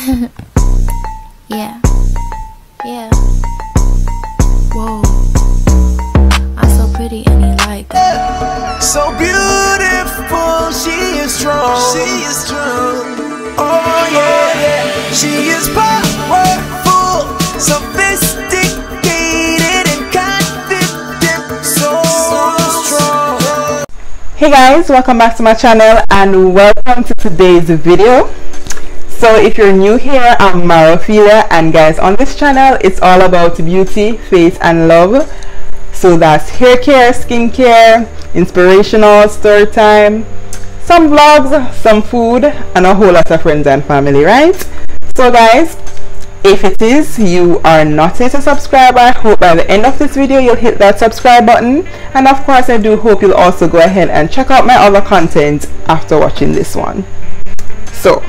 Yeah. Whoa. I'm so pretty and he like that. So beautiful, she is strong. Oh yeah. She is powerful, sophisticated and confident, so strong. Hey guys, welcome back to my channel and welcome to today's video. So if you're new here, I'm Ophelia, and guys, on this channel it's all about beauty, faith and love. So that's hair care, skincare, inspirational, story time, some vlogs, some food, and a whole lot of friends and family, right? So guys, if it is you are not yet a subscriber, I hope by the end of this video you'll hit that subscribe button, and of course I do hope you'll also go ahead and check out my other content after watching this one. So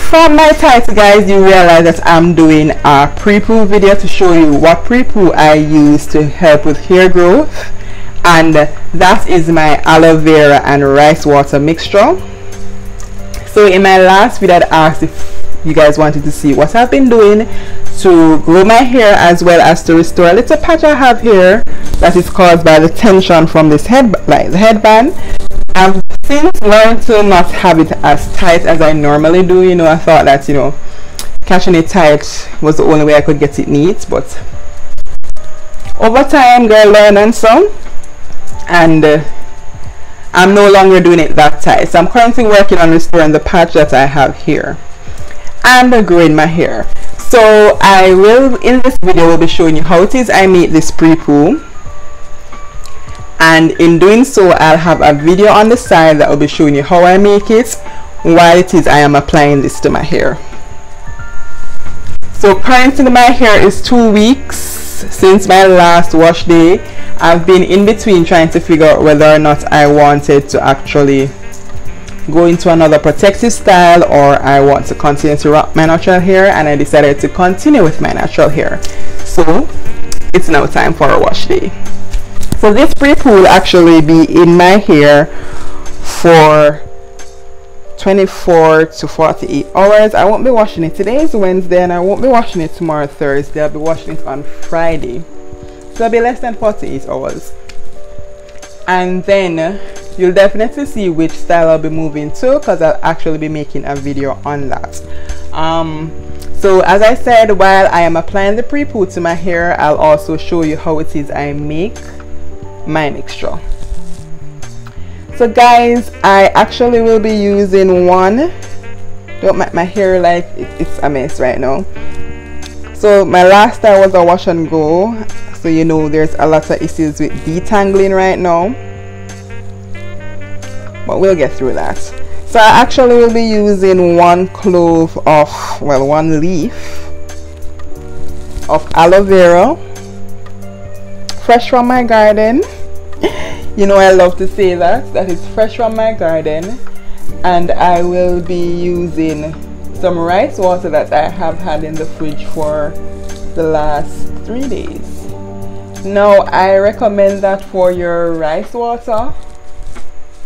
from my title guys, you realize that I'm doing a PREPOO video to show you what PREPOO I use to help with hair growth, and that is my aloe vera and rice water mixture. So in my last video I asked if you guys wanted to see what I've been doing to grow my hair, as well as to restore a little patch I have here that is caused by the tension from this headband. I've since learned to not have it as tight as I normally do. You know, I thought that, you know, catching it tight was the only way I could get it neat, but over time, girl, learn and so, and I'm no longer doing it that tight. So I'm currently working on restoring the patch that I have here and growing my hair. So I will, in this video, will be showing you how it is I make this PREPOO, and in doing so I'll have a video on the side that will be showing you how I make it while it is I am applying this to my hair. So currently my hair is 2 weeks since my last wash day. I've been in between trying to figure out whether or not I wanted to actually go into another protective style or I want to continue to rock my natural hair, and I decided to continue with my natural hair. So it's now time for a wash day. So this PREPOO will actually be in my hair for 24 to 48 hours. I won't be washing it. Today is Wednesday and I won't be washing it tomorrow, Thursday. I'll be washing it on Friday. So it'll be less than 48 hours. And then you'll definitely see which style I'll be moving to, because I'll actually be making a video on that. So as I said, while I am applying the PREPOO to my hair, I'll also show you how it is I make my mixture. So guys, I actually will be using one, don't make my hair like it's a mess right now. So my last style was a wash and go, so you know there's a lot of issues with detangling right now, but we'll get through that. So I actually will be using one clove of, well, one leaf of aloe vera, fresh from my garden. You know I love to say that is fresh from my garden. And I will be using some rice water that I have had in the fridge for the last 3 days. Now I recommend that for your rice water,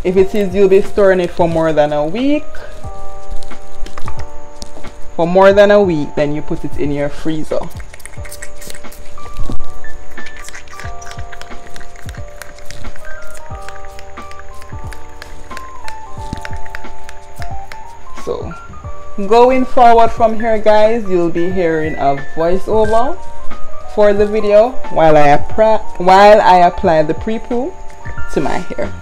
if it is you'll be storing it for more than a week, then you put it in your freezer. So going forward from here guys, you'll be hearing a voiceover for the video while I apply the PREPOO to my hair.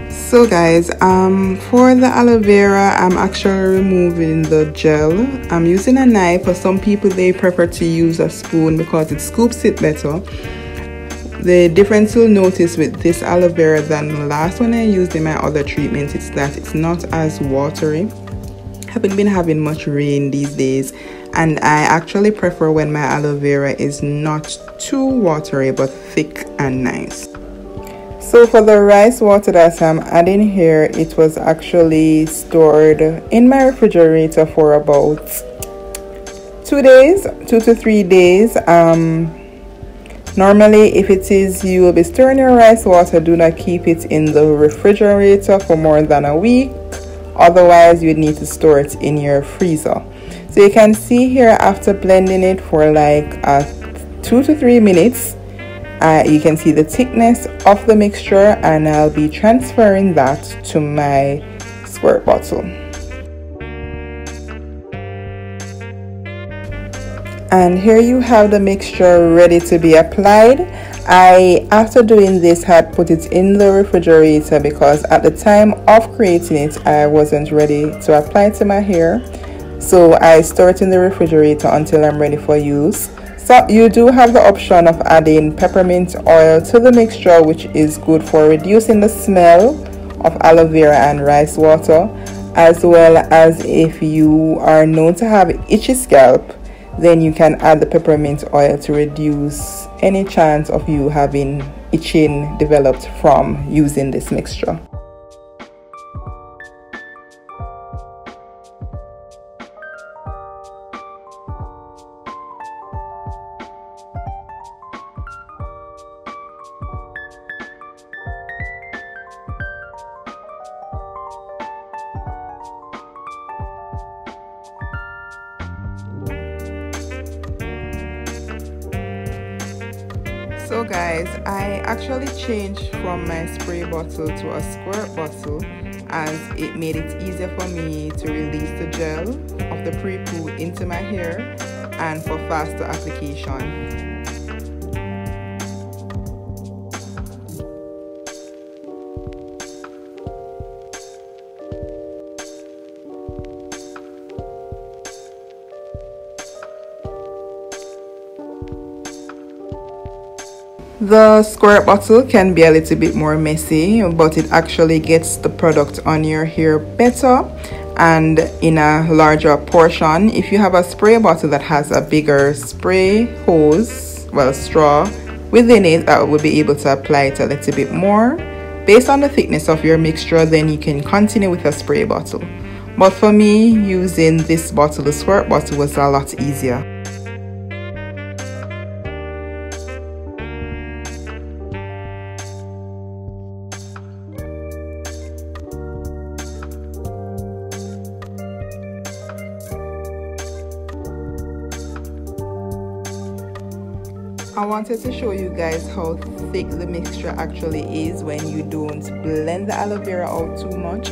So guys, for the aloe vera, I'm actually removing the gel. I'm using a knife. For some people they prefer to use a spoon because it scoops it better. The difference you'll notice with this aloe vera than the last one I used in my other treatment is that it's not as watery. I haven't been having much rain these days, and I actually prefer when my aloe vera is not too watery but thick and nice. So for the rice water that I'm adding here, it was actually stored in my refrigerator for about 2 to 3 days. Normally, if it is you will be storing your rice water, do not keep it in the refrigerator for more than a week otherwise you need to store it in your freezer. So you can see here, after blending it for like 2 to 3 minutes, you can see the thickness of the mixture, and I'll be transferring that to my squirt bottle. And here you have the mixture ready to be applied. After doing this, had put it in the refrigerator because at the time of creating it, I wasn't ready to apply it to my hair. So I store it in the refrigerator until I'm ready for use. So you do have the option of adding peppermint oil to the mixture, which is good for reducing the smell of aloe vera and rice water, as well as if you are known to have itchy scalp, then you can add the peppermint oil to reduce any chance of you having itching developed from using this mixture. So guys, I actually changed from my spray bottle to a squirt bottle as it made it easier for me to release the gel of the PREPOO into my hair and for faster application. The squirt bottle can be a little bit more messy, but it actually gets the product on your hair better and in a larger portion. If you have a spray bottle that has a bigger spray hose, well, straw within it, that will be able to apply it a little bit more. Based on the thickness of your mixture, then you can continue with a spray bottle. But for me, using this bottle, the squirt bottle, was a lot easier. I wanted to show you guys how thick the mixture actually is when you don't blend the aloe vera out too much.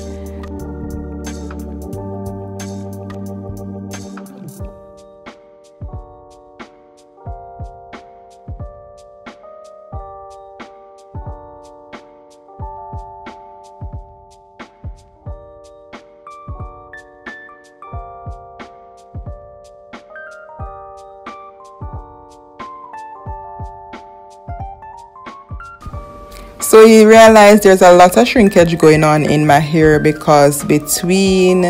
So you realize there's a lot of shrinkage going on in my hair because between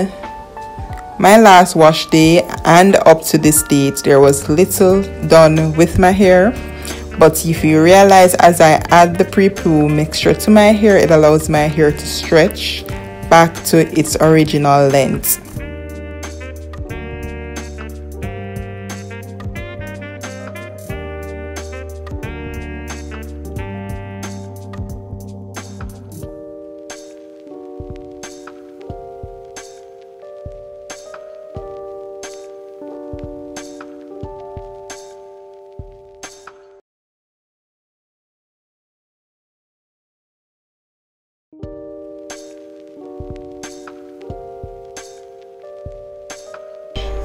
my last wash day and up to this date, there was little done with my hair. But if you realize, as I add the PREPOO mixture to my hair, it allows my hair to stretch back to its original length.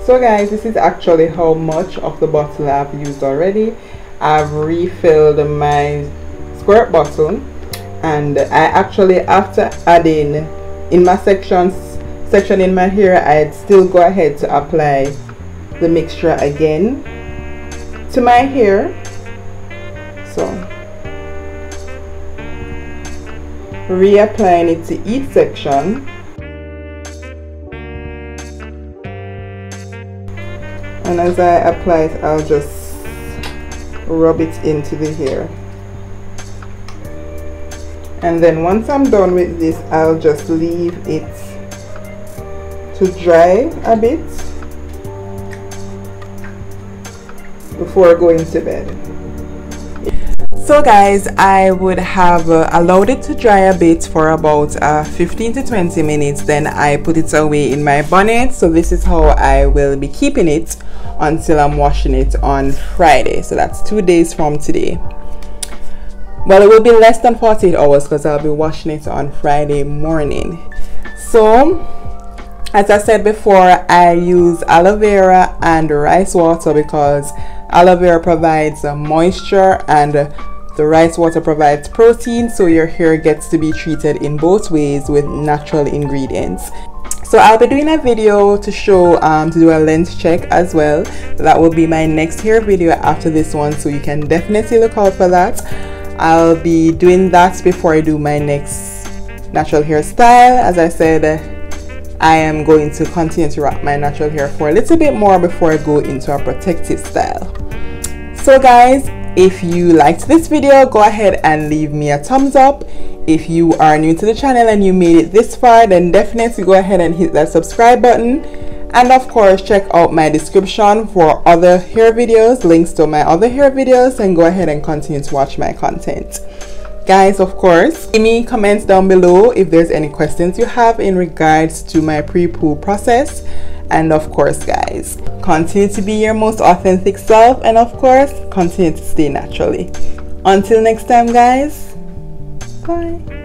So guys, this is actually how much of the bottle I've used already. I've refilled my squirt bottle, and I actually, after adding in my section in my hair, I'd still go ahead to apply the mixture again to my hair. So reapplying it to each section. And as I apply it, I'll just rub it into the hair. And then once I'm done with this, I'll just leave it to dry a bit before going to bed. So guys, I would have allowed it to dry a bit for about 15 to 20 minutes, then I put it away in my bonnet. So this is how I will be keeping it until I'm washing it on Friday. So that's 2 days from today. Well, it will be less than 48 hours because I'll be washing it on Friday morning. So as I said before, I use aloe vera and rice water because aloe vera provides moisture and the rice water provides protein, so your hair gets to be treated in both ways with natural ingredients. So I'll be doing a video to show to do a length check as well. That will be my next hair video after this one, so you can definitely look out for that. I'll be doing that before I do my next natural hairstyle. As I said, I am going to continue to rock my natural hair for a little bit more before I go into a protective style. So guys, if you liked this video, go ahead and leave me a thumbs up. If you are new to the channel and you made it this far, then definitely go ahead and hit that subscribe button. And of course, check out my description for other hair videos, links to my other hair videos, and go ahead and continue to watch my content. Guys, of course, leave me comments down below if there's any questions you have in regards to my pre-poo process. And of course, guys, continue to be your most authentic self, and of course, continue to stay naturally. Until next time, guys, bye.